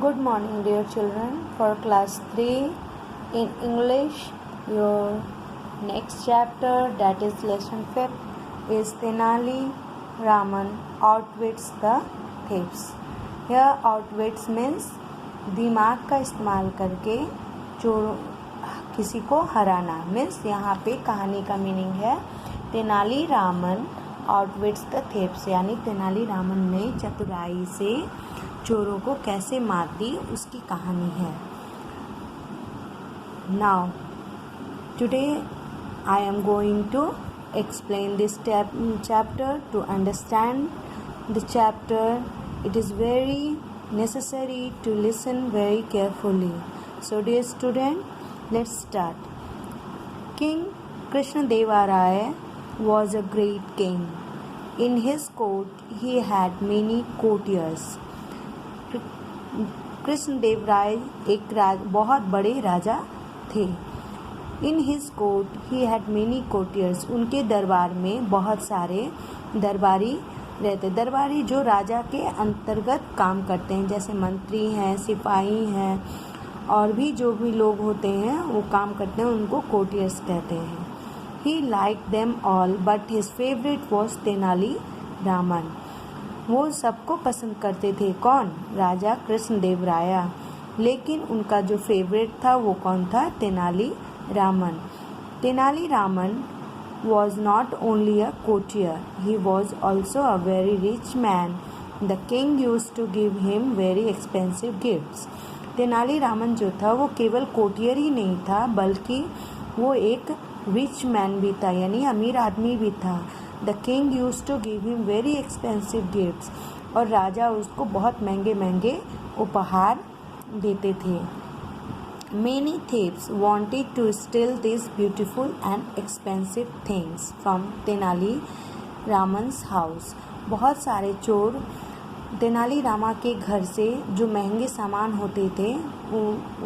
Good morning, dear children. For class 3 in English, your next chapter, that is lesson 5, is Tenali Raman outwits the thieves. Here, outwits means दिमाग का इस्तेमाल करके चोरों किसी को हराना. Means यहाँ पे कहानी का मीनिंग है तेनाली रामन आउटविट्स द थीव्स, यानी तेनाली रामन ने चतुराई से चोरों को कैसे मात दी उसकी कहानी है. Now today I am going to explain this chapter. To understand the chapter, it is very necessary to listen very carefully. So dear student, let's start. King Krishnadeva Raya was a great king. In his court he had many courtiers. Krishnadeva Raya एक बहुत बड़े राजा थे. In his court he had many courtiers. उनके दरबार में बहुत सारे दरबारी रहते. दरबारी जो राजा के अंतर्गत काम करते हैं, जैसे मंत्री हैं, सिपाही हैं, और भी जो भी लोग होते हैं वो काम करते हैं, उनको कोर्टियर्स कहते हैं. He like them all but his favourite was Tenali Raman. वो सबको पसंद करते थे. कौन? राजा कृष्णदेव राया. लेकिन उनका जो फेवरेट था वो कौन था? Tenali Raman. Tenali Raman was not only a courtier, he was also a very rich man. The king used to give him very expensive gifts. Tenali Raman जो था वो केवल कोर्टियर ही नहीं था, बल्कि वो एक रिच मैन भी था, यानी अमीर आदमी भी था. The king used to give him very expensive gifts. और राजा उसको बहुत महंगे महंगे उपहार देते थे. Many thieves wanted to steal these beautiful and expensive things from Tenali Raman's house. बहुत सारे चोर तेनाली रामा के घर से जो महंगे सामान होते थे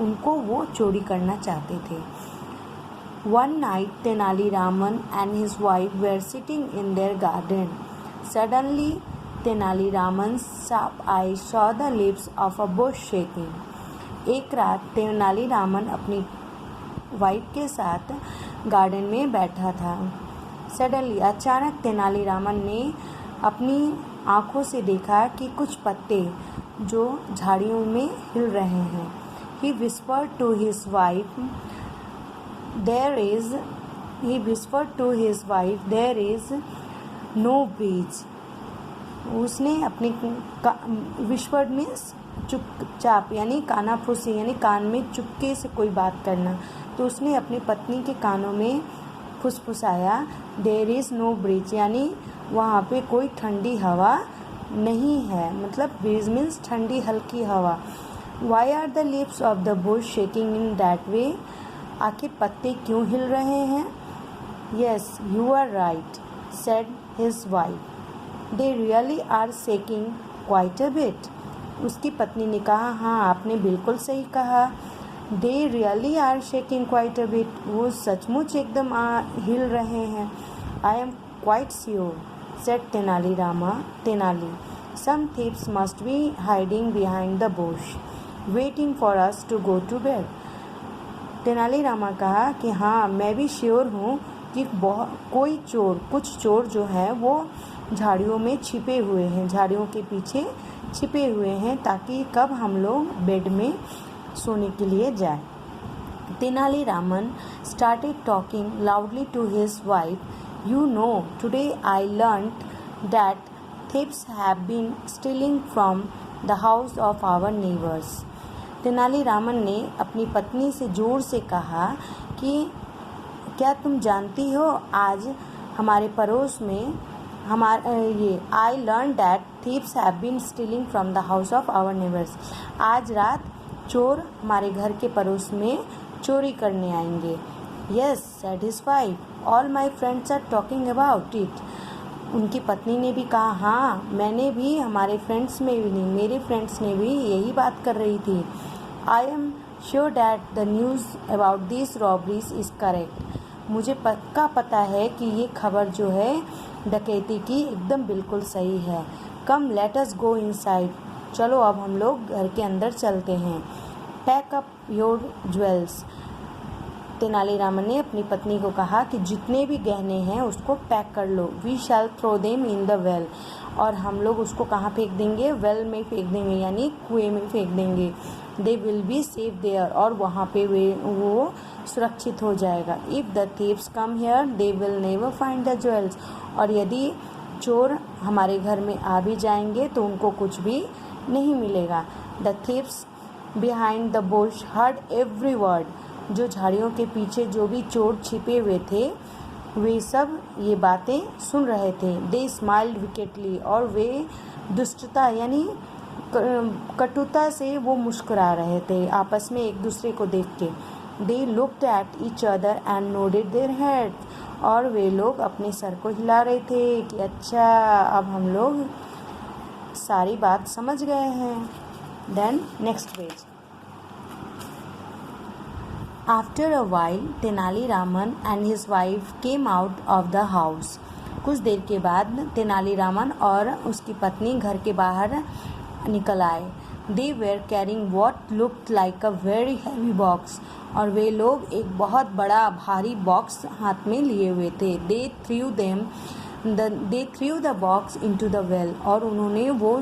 उनको वो चोरी करना चाहते थे. One night Tenali Raman and his wife were sitting in their garden. Suddenly Tenali Raman's sharp eyes saw the leaves of a bush shaking. एक रात तेनाली रामन अपनी वाइफ के साथ गार्डन में बैठा था. सडनली अचानक तेनाली रामन ने अपनी आँखों से देखा कि कुछ पत्ते जो झाड़ियों में हिल रहे हैं. He whispered to his wife, there is no breeze. उसने अपनी विस्पर्ड मीन्स चुपचाप, यानी कानाफूसी, यानी कान में चुपके से कोई बात करना. तो उसने अपनी पत्नी के कानों में फुसफुसाया, देयर इज़ नो ब्रीज, यानी वहाँ पे कोई ठंडी हवा नहीं है. मतलब ब्रीज मीन्स ठंडी हल्की हवा. Why are the leaves of the bush shaking in that way. आखिर पत्ते क्यों हिल रहे हैं? Yes, you are right, said his wife. They really are shaking quite a bit. उसकी पत्नी ने कहा, हाँ आपने बिल्कुल सही कहा. They really are shaking quite a bit. वो सचमुच एकदम हिल रहे हैं. I am quite sure, said Tenali Rama. Tenali, some thieves must be hiding behind the bush waiting for us to go to bed. Tenali Rama कहा कि हाँ मैं भी श्योर हूँ कि कुछ चोर जो हैं वो झाड़ियों में छिपे हुए हैं, झाड़ियों के पीछे छिपे हुए हैं, ताकि कब हम लोग बेड में सोने के लिए जाएं. Tenali Raman started talking loudly to his wife. You know, today I learnt that thieves have been stealing from the house of our neighbors. Tenali Raman ने अपनी पत्नी से जोर से कहा कि क्या तुम जानती हो, आज हमारे पड़ोस में I learn that thieves have been stealing from the house of our neighbours. आज रात चोर हमारे घर के पड़ोस में चोरी करने आएंगे. Yes, said his wife, all my friends are talking about it. उनकी पत्नी ने भी कहा, हाँ मैंने भी, मेरे फ्रेंड्स ने भी यही बात कर रही थी. I am sure that the news about this robberies is correct. मुझे पक्का पता है कि ये खबर जो है डकैती की एकदम बिल्कुल सही है. कम लेट अस गो इनसाइड. चलो अब हम लोग घर के अंदर चलते हैं। Pack up your jewels. Tenali Raman ने अपनी पत्नी को कहा कि जितने भी गहने हैं उसको पैक कर लो। We shall throw them in the well. और हम लोग उसको कहाँ फेंक देंगे? वेल में फेंक देंगे, यानी कुएं में फेंक देंगे। They will be safe there. और वहाँ पे वो सुरक्षित हो जाएगा। If the thieves come here they will never find the jewels. और यदि चोर हमारे घर में आ भी जाएंगे तो उनको कुछ भी नहीं मिलेगा। The thieves behind the Bush heard every word. जो झाड़ियों के पीछे जो भी चोर छिपे हुए थे वे सब ये बातें सुन रहे थे। दे स्माइल्ड विकेटली। और वे दुष्टता यानी कटुता से वो मुस्कुरा रहे थे आपस में एक दूसरे को देख के। They looked at each other and nodded their heads. और वे लोग अपने सर को हिला रहे थे कि अच्छा अब हम लोग सारी बात समझ गए हैं। Then next page. After a while, Tenaliraman and his wife came out of the house. कुछ देर के बाद तेनालीरामन और उसकी पत्नी घर के बाहर निकल आए। They were carrying what looked like a very heavy box. और वे लोग एक बहुत बड़ा भारी बॉक्स हाथ में लिए हुए थे। They threw the box into the well. और उन्होंने वो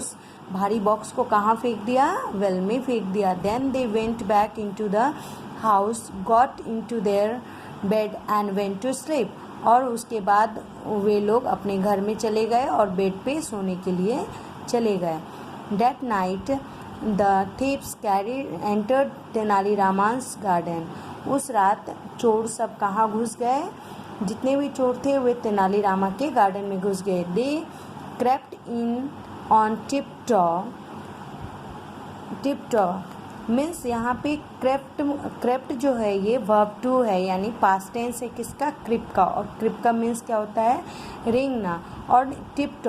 भारी बॉक्स को कहाँ फेंक दिया? वेल में फेंक दिया। Then they went back into the house, got into their bed and went to sleep. और उसके बाद वे लोग अपने घर में चले गए और बेड पे सोने के लिए चले गए। That night the thieves entered Tenali Raman's garden. उस रात चोर सब कहाँ घुस गए? जितने भी चोर थे वे तेनालीरामा के गार्डन में घुस गए। They crept in on tiptoe means यहाँ पे क्रेप्ट जो है ये वर्ब टू है, यानी पास्ट टेंस है किसका? क्रिप का। और क्रिप का मीन्स क्या होता है? रेंगना। और टिप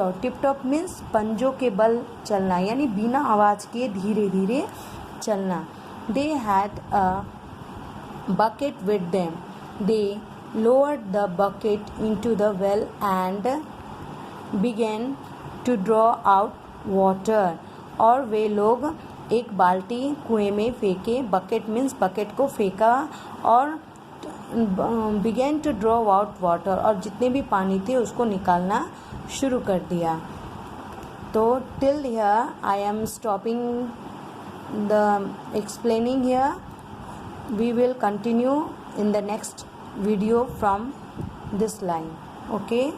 टॉप मीन्स पंजों के बल चलना, यानी बिना आवाज़ के धीरे धीरे चलना। They had a bucket with them. They lowered the bucket into the well and began to draw out water. और वे लोग एक बाल्टी कुएं में फेंके। बकेट मीन्स बकेट को फेंका और began to draw out water. और जितने भी पानी थे उसको निकालना शुरू कर दिया। तो till here I am stopping the explaining here. We will continue in the next video from this line. Okay.